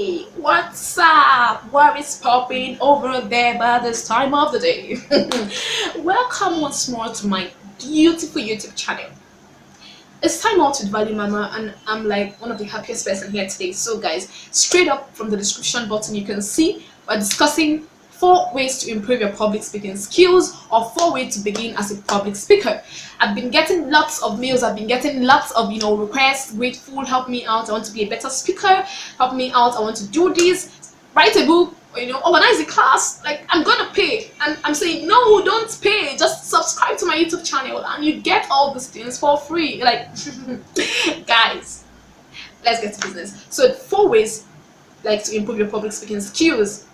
Hey, what's up? What is popping over there by this time of the day? Welcome once more to my beautiful YouTube channel. It's time out with Value Mama, and I'm like one of the happiest person here today. So, guys, straight up from the description button, you can see we're discussing 4 ways to improve your public speaking skills, or 4 ways to begin as a public speaker. I've been getting lots of mails, I've been getting lots of requests. Grateful, help me out, I want to be a better speaker, help me out, I want to do this, write a book, organize a class. Like, I'm gonna pay, and I'm saying no, don't pay, just subscribe to my YouTube channel and you get all these things for free. Like, guys, let's get to business. So 4 ways like to improve your public speaking skills.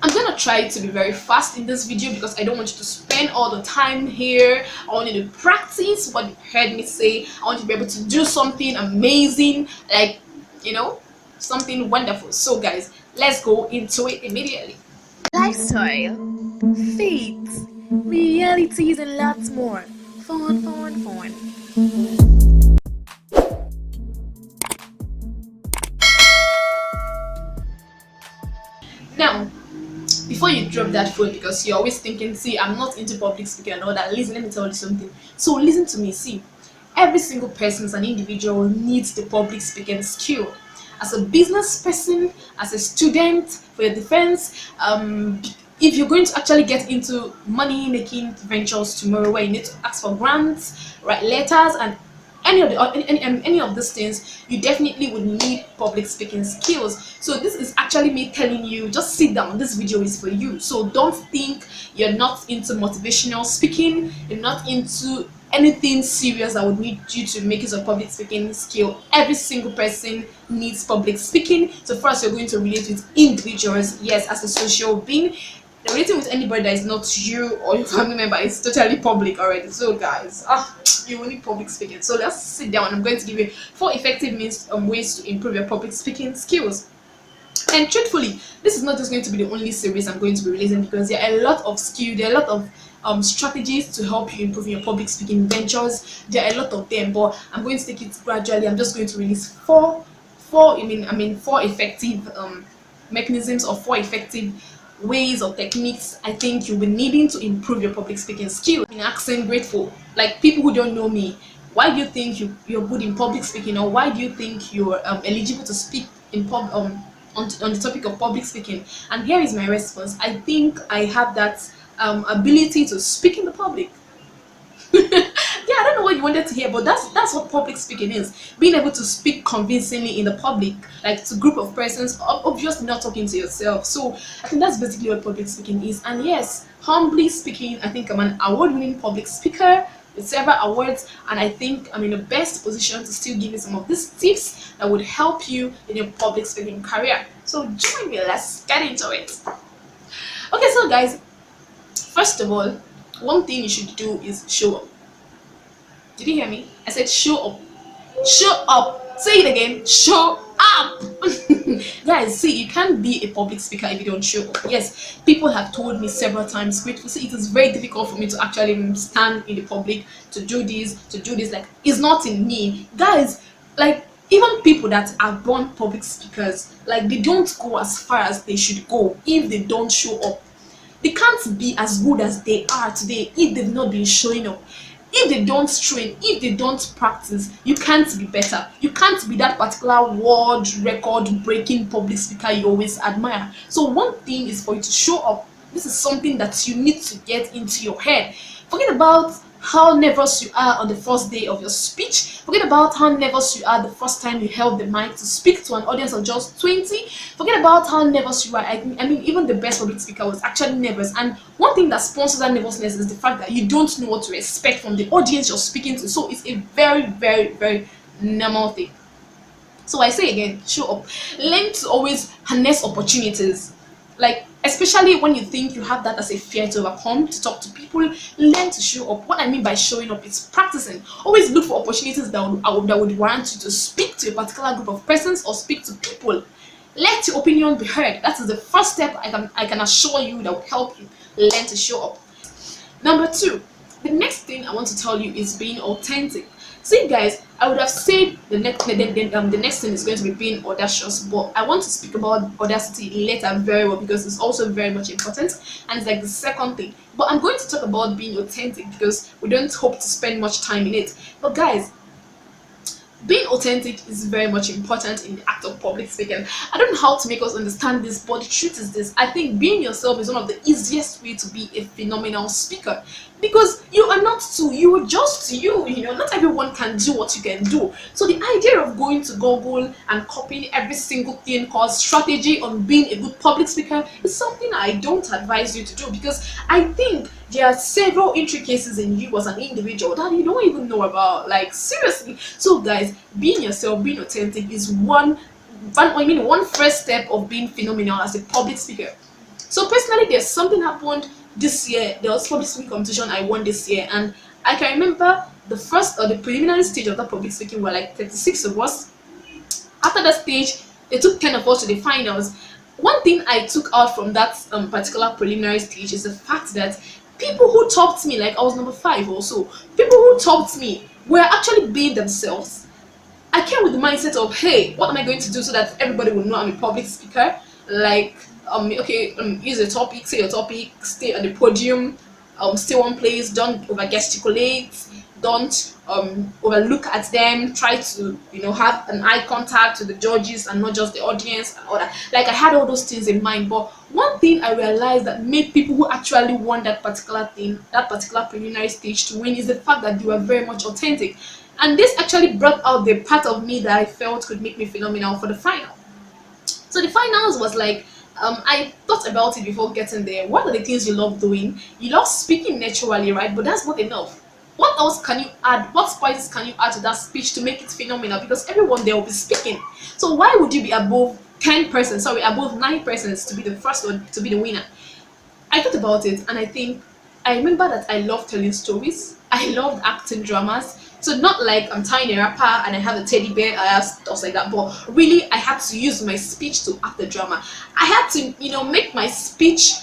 I'm gonna try to be very fast in this video because I don't want you to spend all the time here. I want you to practice what you heard me say. I want you to be able to do something amazing, like, something wonderful. So, guys, let's go into it immediately. Lifestyle, faith, realities, and lots more. Fun, fun, fun. Now, before you drop that phone, because you're always thinking, see, I'm not into public speaking and all that, listen, let me tell you something. So listen to me. See, every single person as an individual needs the public speaking skill. As a business person, as a student, for your defense, if you're going to actually get into money making ventures tomorrow, where you need to ask for grants, write letters, and any of these things, you definitely would need public speaking skills. So this is actually me telling you, just sit down, this video is for you. So don't think you're not into motivational speaking, you're not into anything serious that would need you to make it a public speaking skill. Every single person needs public speaking. So first, you're going to relate with individuals. Yes, as a social being, relating with anybody that is not you or your family member is totally public already. So, guys, you will need public speaking. So let's sit down. I'm going to give you 4 effective ways to improve your public speaking skills. And truthfully, this is not just going to be the only series I'm going to be releasing, because there are a lot of there are a lot of strategies to help you improve your public speaking ventures. There are a lot of them, but I'm going to take it gradually. I'm just going to release four effective mechanisms, or 4 effective ways or techniques I think you'll be needing to improve your public speaking skills. In accent grateful, like, people who don't know me, why do you think you're good in public speaking, or why do you think you're eligible to speak in on the topic of public speaking? And here is my response: I think I have that ability to speak in the public. Yeah, I don't know what you wanted to hear, but that's what public speaking is. Being able to speak convincingly in the public, like to a group of persons, obviously not talking to yourself. So I think that's basically what public speaking is. And yes, humbly speaking, I think I'm an award-winning public speaker with several awards, and I think I'm in the best position to still give you some of these tips that would help you in your public speaking career. So join me, let's get into it. Okay, so guys, first of all, one thing you should do is show up. Did you hear me? I said show up. Show up. Say it again. Show up. Guys, see, you can't be a public speaker if you don't show up. Yes, people have told me several times, grateful. See, it is very difficult for me to actually stand in the public to do this, Like, it's not in me. Guys, like, even people that are born public speakers, like, they don't go as far as they should go if they don't show up. They can't be as good as they are today if they've not been showing up. If they don't train, if they don't practice, you can't be better. You can't be that particular world record breaking public speaker you always admire. So one thing is for you to show up. This is something that you need to get into your head. Forget about how nervous you are on the first day of your speech. Forget about how nervous you are the first time you held the mic to speak to an audience of just 20. Forget about how nervous you are. I mean, even the best public speaker was actually nervous. And one thing that sponsors that nervousness is the fact that you don't know what to expect from the audience you're speaking to. So it's a very, very, very normal thing. So I say again, show up. Learn to always harness opportunities. Like, especially when you think you have that as a fear to overcome, to talk to people, learn to show up. What I mean by showing up is practicing. Always look for opportunities that would warrant you to speak to a particular group of persons or speak to people. Let your opinion be heard. That is the first step I can assure you that will help you learn to show up. Number 2, the next thing I want to tell you is being authentic. See, guys, I would have said the next thing is going to be being audacious, but I want to speak about audacity later very well because it's also very much important and it's like the second thing. But I'm going to talk about being authentic because we don't hope to spend much time in it. But guys, being authentic is very much important in the act of public speaking. I don't know how to make us understand this, but the truth is this: I think being yourself is one of the easiest way to be a phenomenal speaker, because you are not two, you are just you. You know, not everyone can do what you can do. So the idea of going to Google and copying every single thing called strategy on being a good public speaker is something I don't advise you to do, because I think there are several intricacies in you as an individual that you don't even know about. Like, seriously. So guys, being yourself, being authentic is one first step of being phenomenal as a public speaker. So personally, there's something happened this year. There was public speaking competition I won this year, and I can remember the first or the preliminary stage of that public speaking were like 36 of us. After that stage, they took 10 of us to the finals. One thing I took out from that particular preliminary stage is the fact that people who topped me, like I was number 5 also, people who topped me were actually being themselves. I came with the mindset of, hey, what am I going to do so that everybody will know I'm a public speaker? Like, use a topic, say your topic, stay at the podium, stay one place, don't over gesticulate, don't overlook at them, try to, have an eye contact with the judges and not just the audience and all that. Like, I had all those things in mind, but one thing I realized that made people who actually won that particular thing, that particular preliminary stage to win, is the fact that they were very much authentic. And this actually brought out the part of me that I felt could make me phenomenal for the final. So the finals was like, I thought about it before getting there. What are the things you love doing? You love speaking naturally, right? But that's not enough. What else can you add? What spices can you add to that speech to make it phenomenal? Because everyone there will be speaking. So why would you be above 10 persons, above 9 persons to be the first one, to be the winner? I thought about it, and I remember that I loved telling stories. I loved acting dramas. So not like I'm tying a wrapper and I have a teddy bear, I have stuff like that, but really I had to use my speech to act the drama. I had to, make my speech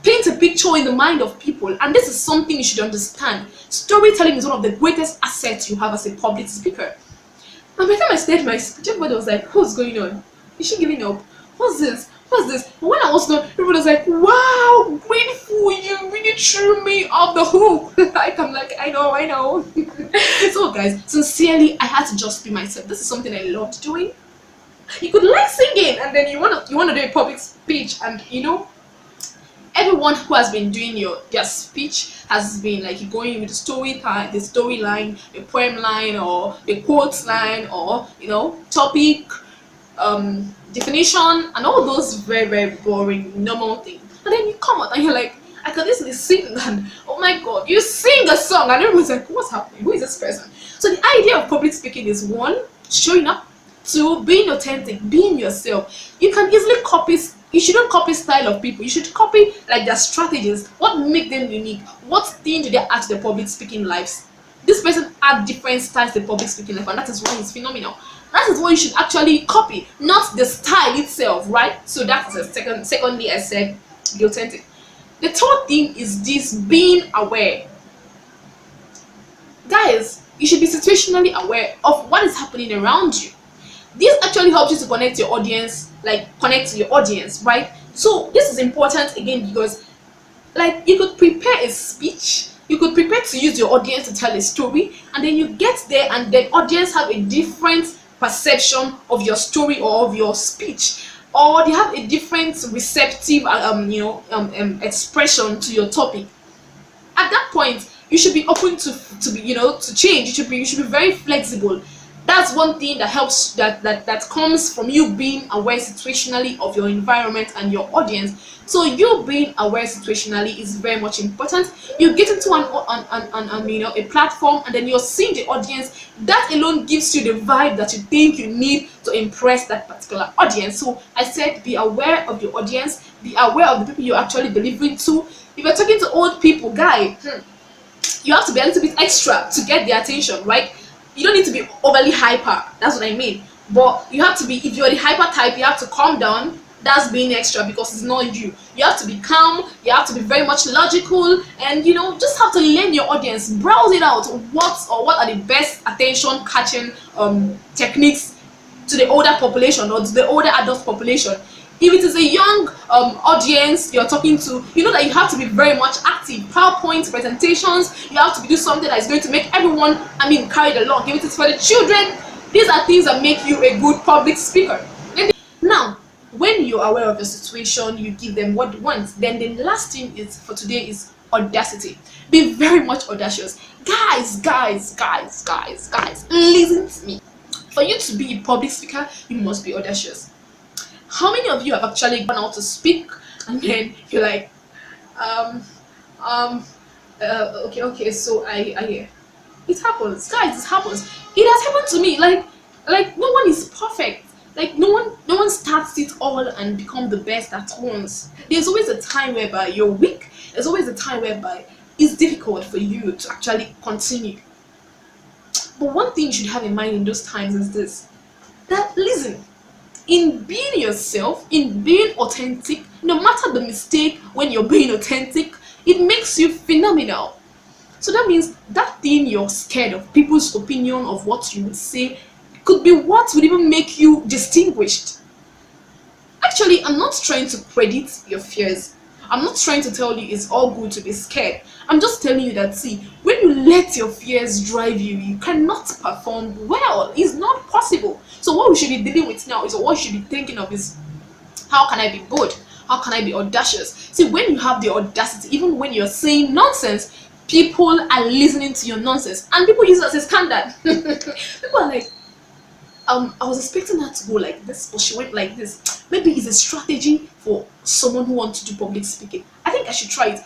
paint a picture in the mind of people, and this is something you should understand. Storytelling is one of the greatest assets you have as a public speaker. And by the time I started my speech, everybody was like, what's going on? Is she giving up? What's this? What's this? But when I was done, everybody was like, wow, grateful, you really threw me off the hook. Like, I'm like, I know. So guys, sincerely, I had to just be myself. This is something I loved doing. You could like singing, and then you wanna do a public speech, and everyone who has been doing their speech has been like going with the storyline, the poem line, or the quotes line, or topic, definition, and all those very, very boring normal things. And then you come out and you're like, I can easily sing, and oh my god, you sing a song, and everyone's like, what's happening? Who is this person? So the idea of public speaking is 1, showing up, 2, being authentic, being yourself. You can easily copy. You shouldn't copy style of people. You should copy like their strategies. What make them unique? What thing do they add to the public speaking lives? This person add different styles to the public speaking life, and that is why he's phenomenal. That is what you should actually copy, not the style itself, right? So that is a secondly, I said be authentic. The third thing is this: being aware. Guys, you should be situationally aware of what is happening around you. This actually helps you to connect to your audience, right? So this is important again because, like, you could prepare a speech, you could prepare to use your audience to tell a story, and then you get there and the audience have a different perception of your story or of your speech, or they have a different receptive expression to your topic. At that point, you should be open to change. You should be very flexible. That's one thing that helps, that comes from you being aware situationally of your environment and your audience. So you being aware situationally is very much important. You get into a platform, and then you're seeing the audience. That alone gives you the vibe that you think you need to impress that particular audience. So I said, be aware of your audience, be aware of the people you're actually delivering to. If you're talking to old people, you have to be a little bit extra to get their attention, right? You don't need to be overly hyper, that's what I mean. But you have to be, if you're the hyper type, you have to calm down, that's being extra because it's not you. You have to be calm, you have to be very much logical, and just have to learn your audience, browse it out. What are the best attention catching techniques to the older population or to the older adult population. If it is a young audience you're talking to, you know that you have to be very much active. PowerPoint presentations, you have to do something that is going to make everyone, carried along. If it is for the children, these are things that make you a good public speaker. Now, when you're aware of your situation, you give them what they want. Then the last thing is for today is audacity. Be very much audacious. Guys, listen to me. For you to be a public speaker, you must be audacious. How many of you have actually gone out to speak and then you're like, okay, so I it happens, guys, it happens. It has happened to me. Like no one is perfect. Like no one starts it all and become the best at once. There's always a time whereby you're weak. There's always a time whereby it's difficult for you to actually continue. But one thing you should have in mind in those times is this: that listen, in being yourself, in being authentic, no matter the mistake when you're being authentic, it makes you phenomenal. So that means that thing you're scared of, people's opinion of what you would say, could be what would even make you distinguished. Actually, I'm not trying to predict your fears. I'm not trying to tell you it's all good to be scared. I'm just telling you that, see, when you let your fears drive you, you cannot perform well. It's not possible. So what we should be dealing with now is, or what you should be thinking of is, how can I be bold? How can I be audacious? See, when you have the audacity, even when you're saying nonsense, people are listening to your nonsense. And people use it as a standard. People are like, I was expecting her to go like this, but she went like this. Maybe it's a strategy for someone who wants to do public speaking. I think I should try it.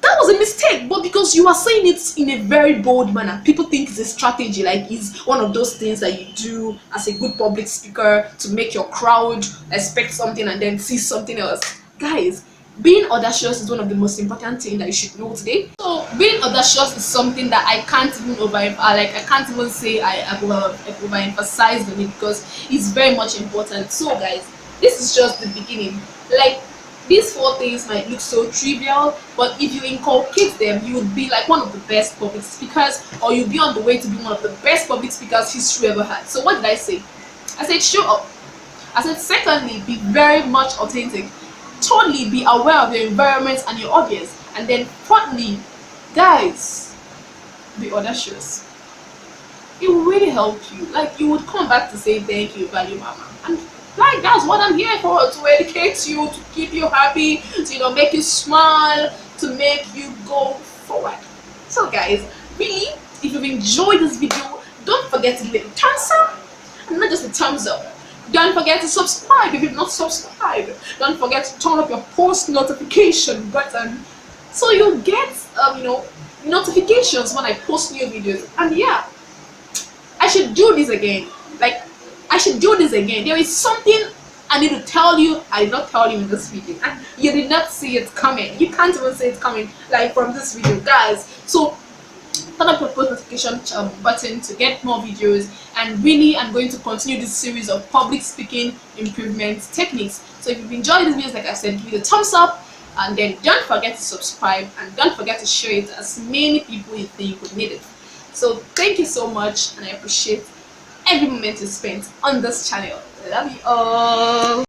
That was a mistake, but because you are saying it in a very bold manner, people think it's a strategy, like it's one of those things that you do as a good public speaker to make your crowd expect something and then see something else. Guys, being audacious is one of the most important things that you should know today. So being audacious is something that I can't even I can't even say I overemphasize on it, because it's very much important. So guys, this is just the beginning. Like, these 4 things might look so trivial, but if you inculcate them, you would be like one of the best public speakers, or you'll be on the way to be one of the best public speakers history ever had. So what did I say? I said show up. I said secondly, be very much authentic. Thirdly, be aware of your environment and your audience. And then fourthly, guys, be audacious. It will really help you. Like, you would come back to say thank you, value mama. And like, that's what I'm here for, to educate you, to keep you happy, to make you smile, to make you go forward. So guys, really, if you've enjoyed this video, don't forget to leave a thumbs up, and not just a thumbs up. Don't forget to subscribe if you've not subscribed. Don't forget to turn up your post notification button so you'll get notifications when I post new videos. And yeah, I should do this again. Like, I should do this again. There is something I need to tell you. I did not tell you in this video, and you did not see it coming. You can't even see it coming, like, from this video, guys. So turn up your post notification button to get more videos. And really, I'm going to continue this series of public speaking improvement techniques. So if you've enjoyed this video, like I said, give it a thumbs up, and then don't forget to subscribe, and don't forget to share it as many people you think would need it. So thank you so much, and I appreciate every moment you spent on this channel. I love you all.